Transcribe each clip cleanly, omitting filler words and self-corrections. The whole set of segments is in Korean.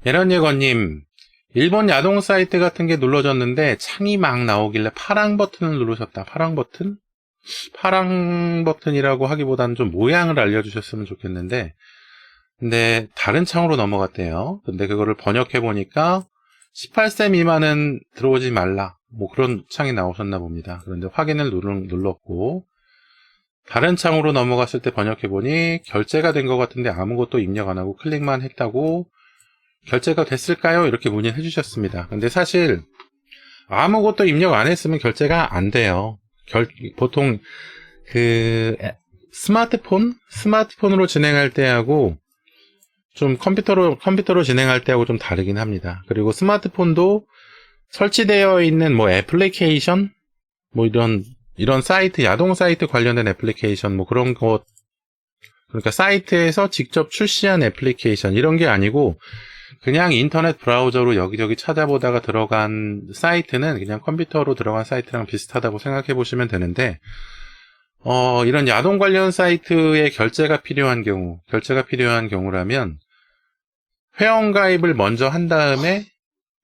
예런예거님, 일본 야동 사이트 같은 게 눌러졌는데 창이 막 나오길래 파랑 버튼을 누르셨다. 파랑 버튼? 파랑 버튼이라고 하기보다는 좀 모양을 알려주셨으면 좋겠는데, 근데 다른 창으로 넘어갔대요. 근데 그거를 번역해보니까 18세 미만은 들어오지 말라. 뭐 그런 창이 나오셨나 봅니다. 그런데 확인을 눌렀고, 다른 창으로 넘어갔을 때 번역해보니 결제가 된 것 같은데 아무것도 입력 안 하고 클릭만 했다고 결제가 됐을까요? 이렇게 문의해 주셨습니다. 근데 사실 아무것도 입력 안 했으면 결제가 안 돼요. 보통 그 스마트폰으로 진행할 때하고 좀 컴퓨터로 진행할 때하고 좀 다르긴 합니다. 그리고 스마트폰도 설치되어 있는 뭐 애플리케이션 뭐 이런 사이트, 야동 사이트 관련된 애플리케이션 뭐 그런 것, 그러니까 사이트에서 직접 출시한 애플리케이션 이런 게 아니고 그냥 인터넷 브라우저로 여기저기 찾아보다가 들어간 사이트는 그냥 컴퓨터로 들어간 사이트랑 비슷하다고 생각해 보시면 되는데, 이런 야동 관련 사이트에 결제가 필요한 경우라면 회원가입을 먼저 한 다음에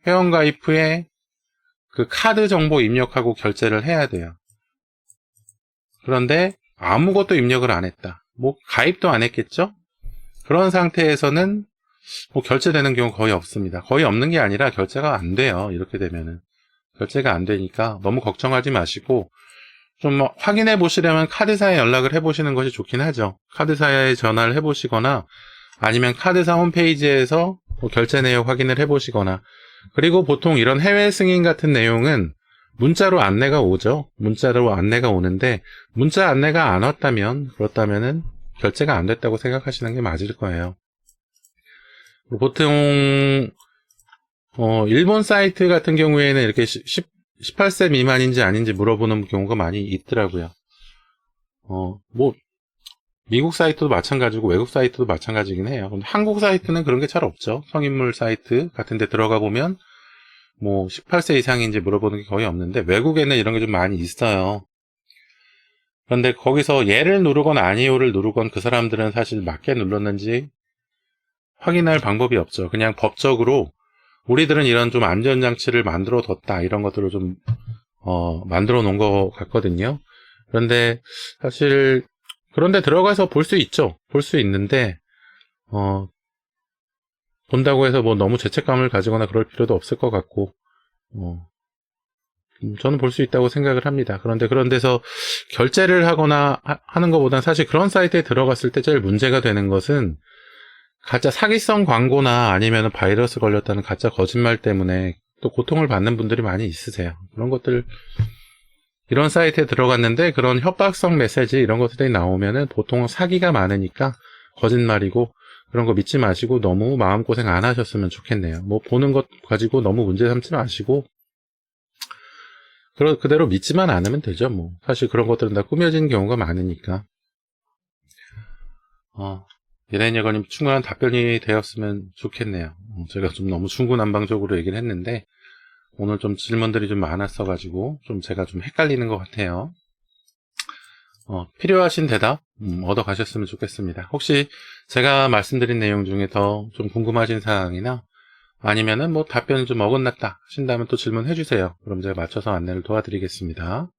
회원가입 후에 그 카드 정보 입력하고 결제를 해야 돼요. 그런데 아무것도 입력을 안 했다. 뭐 가입도 안 했겠죠? 그런 상태에서는 뭐 결제되는 경우 거의 없습니다. 거의 없는 게 아니라 결제가 안 돼요. 이렇게 되면은. 결제가 안 되니까 너무 걱정하지 마시고 좀 확인해 보시려면 카드사에 연락을 해 보시는 것이 좋긴 하죠. 카드사에 전화를 해 보시거나 아니면 카드사 홈페이지에서 뭐 결제 내역 확인을 해 보시거나, 그리고 보통 이런 해외 승인 같은 내용은 문자로 안내가 오죠. 문자로 안내가 오는데 문자 안내가 안 왔다면 그렇다면은 결제가 안 됐다고 생각하시는 게 맞을 거예요. 보통 일본 사이트 같은 경우에는 이렇게 18세 미만인지 아닌지 물어보는 경우가 많이 있더라고요. 뭐 미국 사이트도 마찬가지고 외국 사이트도 마찬가지긴 해요. 근데 한국 사이트는 그런 게 잘 없죠. 성인물 사이트 같은 데 들어가 보면 뭐 18세 이상인지 물어보는 게 거의 없는데 외국에는 이런 게 좀 많이 있어요. 그런데 거기서 예를 누르건 아니요를 누르건 그 사람들은 사실 맞게 눌렀는지 확인할 방법이 없죠. 그냥 법적으로 우리들은 이런 좀 안전장치를 만들어 뒀다, 이런 것들을 좀 만들어 놓은 것 같거든요. 그런데 사실 그런데 들어가서 볼 수 있죠. 볼 수 있는데 본다고 해서 뭐 너무 죄책감을 가지거나 그럴 필요도 없을 것 같고, 저는 볼 수 있다고 생각을 합니다. 그런데 그런 데서 결제를 하거나 하는 것보다는 사실 그런 사이트에 들어갔을 때 제일 문제가 되는 것은 가짜 사기성 광고나 아니면 바이러스 걸렸다는 가짜 거짓말 때문에 또 고통을 받는 분들이 많이 있으세요. 그런 것들, 이런 사이트에 들어갔는데 그런 협박성 메시지 이런 것들이 나오면은 보통 사기가 많으니까 거짓말이고 그런 거 믿지 마시고 너무 마음고생 안 하셨으면 좋겠네요. 뭐 보는 것 가지고 너무 문제 삼지 마시고 그대로 믿지만 않으면 되죠. 뭐 사실 그런 것들은 다 꾸며진 경우가 많으니까. 예레니아님 충분한 답변이 되었으면 좋겠네요. 제가 좀 너무 중구난방적으로 얘기를 했는데 오늘 좀 질문들이 좀 많았어가지고 좀 제가 좀 헷갈리는 것 같아요. 필요하신 대답 얻어 가셨으면 좋겠습니다. 혹시 제가 말씀드린 내용 중에 더 좀 궁금하신 사항이나 아니면은 뭐 답변이 좀 어긋났다 하신다면 또 질문해 주세요. 그럼 제가 맞춰서 안내를 도와드리겠습니다.